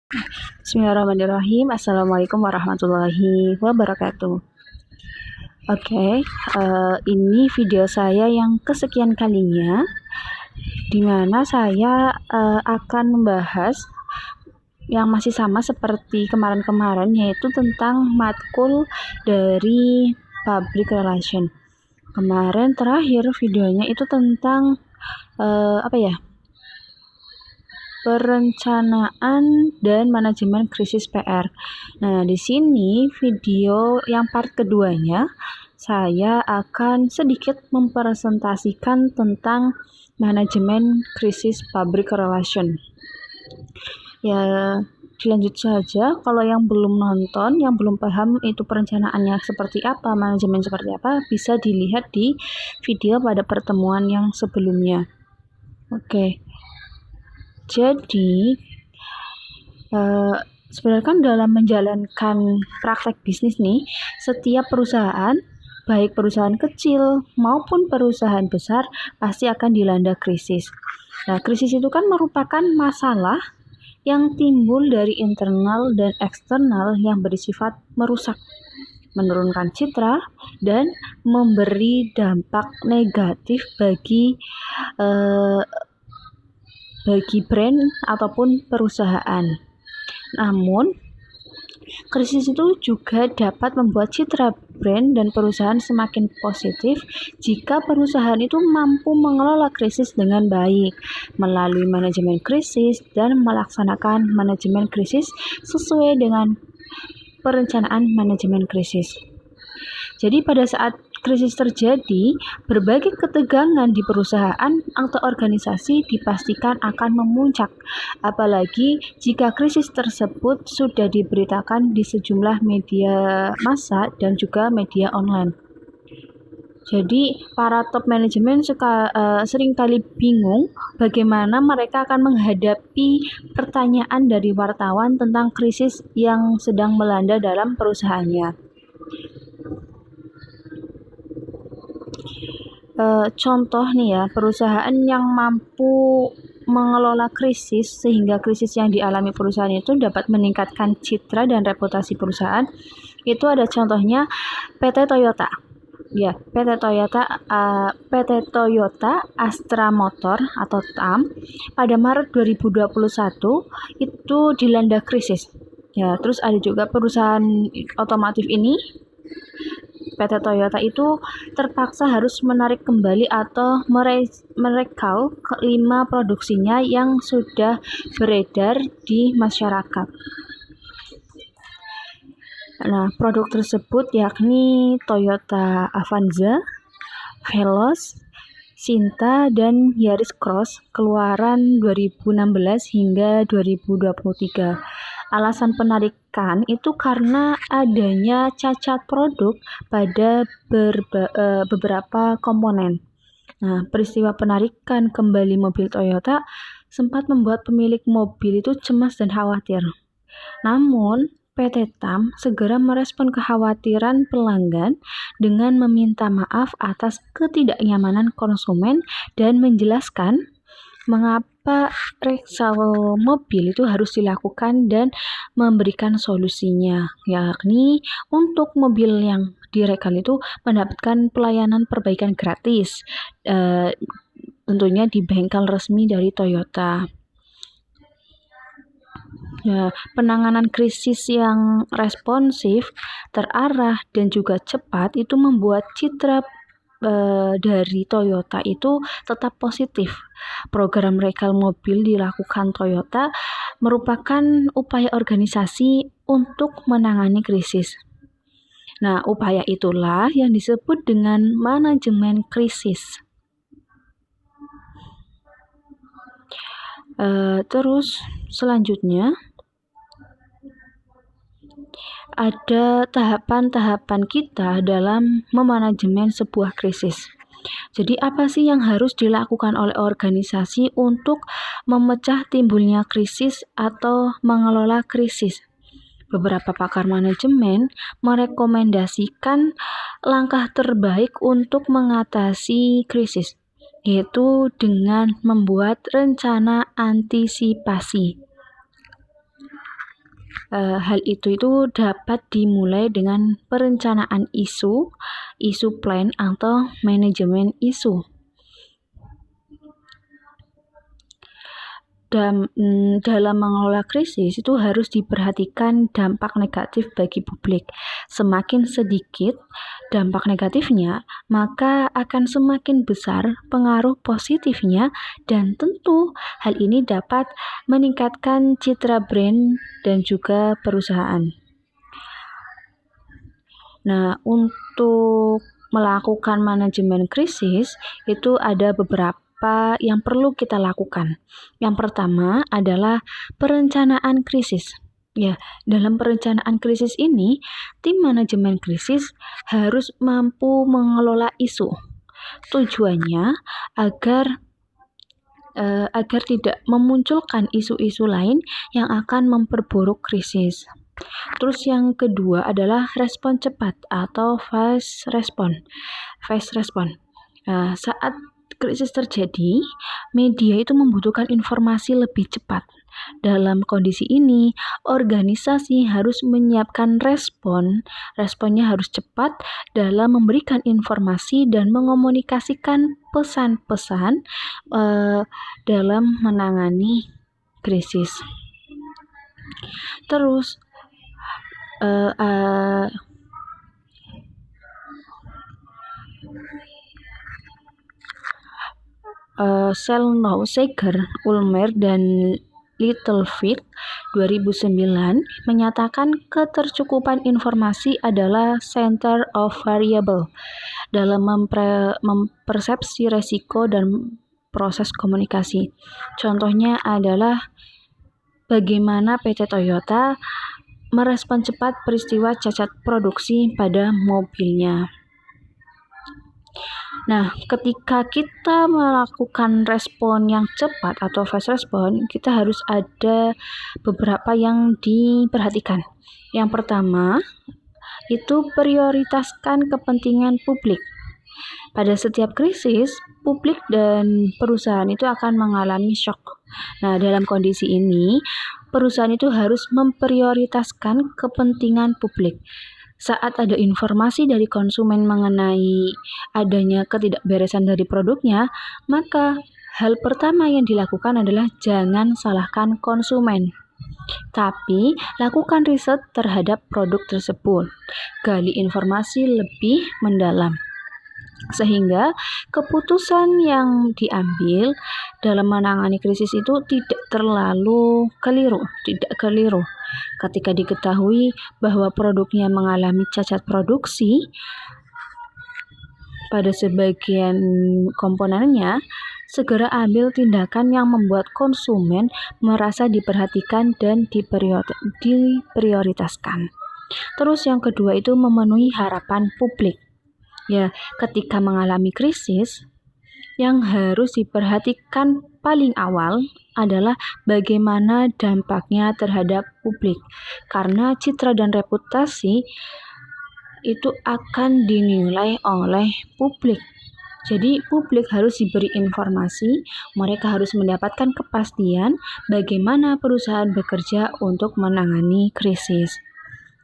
Bismillahirrahmanirrahim. Assalamualaikum warahmatullahi wabarakatuh. Oke, ini video saya yang kesekian kalinya, di mana saya akan membahas yang masih sama seperti kemarin-kemarin, yaitu tentang matkul dari public relation. Kemarin terakhir videonya itu tentang perencanaan dan manajemen krisis PR. Nah, di sini video yang part keduanya saya akan sedikit mempresentasikan tentang manajemen krisis public relation. Ya, dilanjut saja. Kalau yang belum nonton, yang belum paham itu perencanaannya seperti apa, manajemen seperti apa, bisa dilihat di video pada pertemuan yang sebelumnya. Oke. Jadi, sebenarnya kan dalam menjalankan praktek bisnis nih, setiap perusahaan, baik perusahaan kecil maupun perusahaan besar, pasti akan dilanda krisis. Nah, krisis itu kan merupakan masalah yang timbul dari internal dan eksternal yang bersifat merusak, menurunkan citra, dan memberi dampak negatif bagi brand ataupun perusahaan. Namun, krisis itu juga dapat membuat citra brand dan perusahaan semakin positif jika perusahaan itu mampu mengelola krisis dengan baik melalui manajemen krisis dan melaksanakan manajemen krisis sesuai dengan perencanaan manajemen krisis. Jadi pada saat krisis terjadi, berbagai ketegangan di perusahaan atau organisasi dipastikan akan memuncak, apalagi jika krisis tersebut sudah diberitakan di sejumlah media massa dan juga media online. Jadi, para top manajemen seringkali bingung bagaimana mereka akan menghadapi pertanyaan dari wartawan tentang krisis yang sedang melanda dalam perusahaannya. Contoh nih ya, perusahaan yang mampu mengelola krisis sehingga krisis yang dialami perusahaan itu dapat meningkatkan citra dan reputasi perusahaan. Itu ada contohnya PT Toyota. Ya, PT Toyota Astra Motor atau TAM pada Maret 2021 itu dilanda krisis. Ya, terus ada juga perusahaan otomotif ini, PT Toyota itu terpaksa harus menarik kembali atau merekal kelima produksinya yang sudah beredar di masyarakat. Nah, produk tersebut yakni Toyota Avanza, Veloz, Sinta, dan Yaris Cross keluaran 2016 hingga 2023. Alasan penarikan itu karena adanya cacat produk pada beberapa komponen. Nah, peristiwa penarikan kembali mobil Toyota sempat membuat pemilik mobil itu cemas dan khawatir. Namun, PT TAM segera merespon kekhawatiran pelanggan dengan meminta maaf atas ketidaknyamanan konsumen dan menjelaskan mengapa reksal mobil itu harus dilakukan dan memberikan solusinya, yakni untuk mobil yang direkal itu mendapatkan pelayanan perbaikan gratis, tentunya di bengkel resmi dari Toyota. Ya, penanganan krisis yang responsif, terarah, dan juga cepat itu membuat citra dari Toyota itu tetap positif. Program rekal mobil dilakukan Toyota merupakan upaya organisasi untuk menangani krisis. Nah, upaya itulah yang disebut dengan manajemen krisis. Terus selanjutnya ada tahapan-tahapan kita dalam memanajemen sebuah krisis. Jadi apa sih yang harus dilakukan oleh organisasi untuk memecah timbulnya krisis atau mengelola krisis? Beberapa pakar manajemen merekomendasikan langkah terbaik untuk mengatasi krisis, yaitu dengan membuat rencana antisipasi. Hal itu dapat dimulai dengan perencanaan isu plan atau manajemen isu. Dalam mengelola krisis itu harus diperhatikan dampak negatif bagi publik. Semakin sedikit dampak negatifnya, maka akan semakin besar pengaruh positifnya, dan tentu hal ini dapat meningkatkan citra brand dan juga perusahaan. Nah, untuk melakukan manajemen krisis itu ada beberapa yang perlu kita lakukan. Yang pertama adalah perencanaan krisis. Ya, dalam perencanaan krisis ini, tim manajemen krisis harus mampu mengelola isu. Tujuannya agar tidak memunculkan isu-isu lain yang akan memperburuk krisis. Terus yang kedua adalah respon cepat atau fast response. Saat krisis terjadi, media itu membutuhkan informasi lebih cepat. Dalam kondisi ini, organisasi harus menyiapkan responnya harus cepat dalam memberikan informasi dan mengomunikasikan pesan-pesan dalam menangani krisis. Terus Selnauseger, Ulmer, dan Littlefeet 2009 menyatakan ketercukupan informasi adalah center of variable dalam mempersepsi resiko dan proses komunikasi. Contohnya adalah bagaimana PT Toyota merespon cepat peristiwa cacat produksi pada mobilnya. Nah, ketika kita melakukan respon yang cepat atau fast response, kita harus ada beberapa yang diperhatikan. Yang pertama, itu prioritaskan kepentingan publik. Pada setiap krisis, publik dan perusahaan itu akan mengalami shock. Nah, dalam kondisi ini, perusahaan itu harus memprioritaskan kepentingan publik. Saat ada informasi dari konsumen mengenai adanya ketidakberesan dari produknya, maka hal pertama yang dilakukan adalah jangan salahkan konsumen, tapi lakukan riset terhadap produk tersebut. Gali informasi lebih mendalam, sehingga keputusan yang diambil dalam menangani krisis itu tidak keliru. Ketika diketahui bahwa produknya mengalami cacat produksi pada sebagian komponennya, segera ambil tindakan yang membuat konsumen merasa diperhatikan dan diprioritaskan. Terus yang kedua itu memenuhi harapan publik. Ya, ketika mengalami krisis, yang harus diperhatikan paling awal adalah bagaimana dampaknya terhadap publik, karena citra dan reputasi itu akan dinilai oleh publik. Jadi publik harus diberi informasi, mereka harus mendapatkan kepastian bagaimana perusahaan bekerja untuk menangani krisis.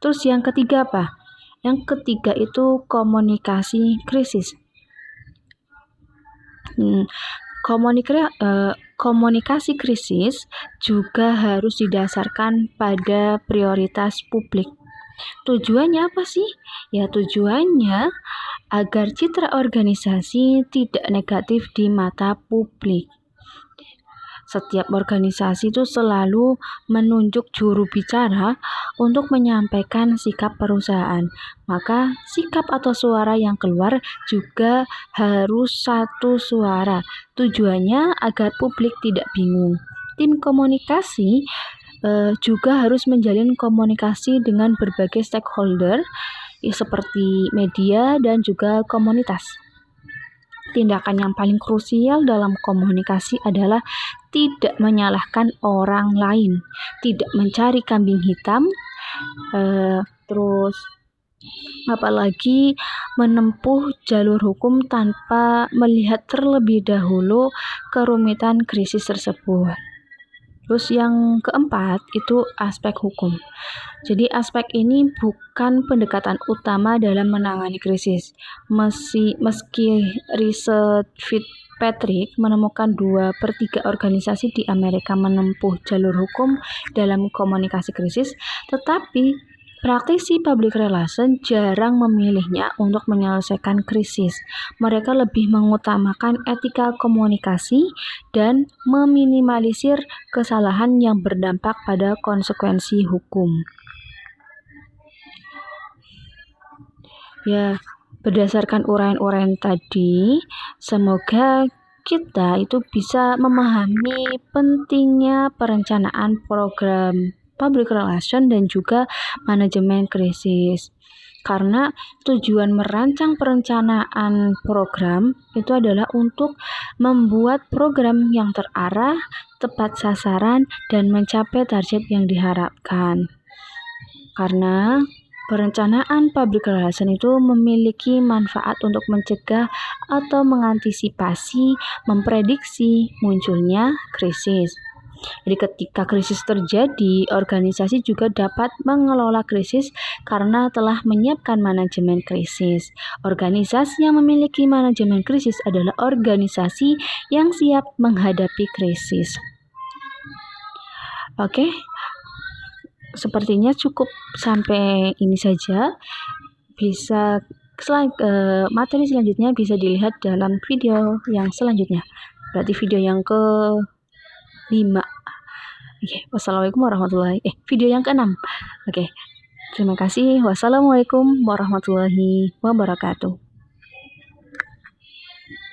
Terus yang ketiga apa? Yang ketiga itu komunikasi krisis. Komunikasi krisis juga harus didasarkan pada prioritas publik. Tujuannya apa sih? Ya, tujuannya agar citra organisasi tidak negatif di mata publik. Setiap organisasi itu selalu menunjuk juru bicara untuk menyampaikan sikap perusahaan. Maka sikap atau suara yang keluar juga harus satu suara. Tujuannya agar publik tidak bingung. Tim komunikasi juga harus menjalin komunikasi dengan berbagai stakeholder seperti media dan juga komunitas. Tindakan yang paling krusial dalam komunikasi adalah tidak menyalahkan orang lain, tidak mencari kambing hitam, terus apalagi menempuh jalur hukum tanpa melihat terlebih dahulu kerumitan krisis tersebut. Terus yang keempat itu aspek hukum. Jadi aspek ini bukan pendekatan utama dalam menangani krisis. Meski riset Fitzpatrick menemukan 2/3 organisasi di Amerika menempuh jalur hukum dalam komunikasi krisis, tetapi praktisi public relation jarang memilihnya untuk menyelesaikan krisis. Mereka lebih mengutamakan etika komunikasi dan meminimalisir kesalahan yang berdampak pada konsekuensi hukum. Ya, berdasarkan uraian-uraian tadi, semoga kita itu bisa memahami pentingnya perencanaan program public relation dan juga manajemen krisis. Karena tujuan merancang perencanaan program itu adalah untuk membuat program yang terarah, tepat sasaran, dan mencapai target yang diharapkan. Karena perencanaan public relation itu memiliki manfaat untuk mencegah atau mengantisipasi, memprediksi munculnya krisis. Jadi ketika krisis terjadi, organisasi juga dapat mengelola krisis karena telah menyiapkan manajemen krisis. Organisasi yang memiliki manajemen krisis adalah organisasi yang siap menghadapi krisis. Oke, sepertinya cukup sampai ini saja. Bisa materi selanjutnya bisa dilihat dalam video yang selanjutnya. Berarti video yang ke-5. Oke, wassalamualaikum video yang ke-6. Oke. Terima kasih. Wassalamualaikum warahmatullahi wabarakatuh.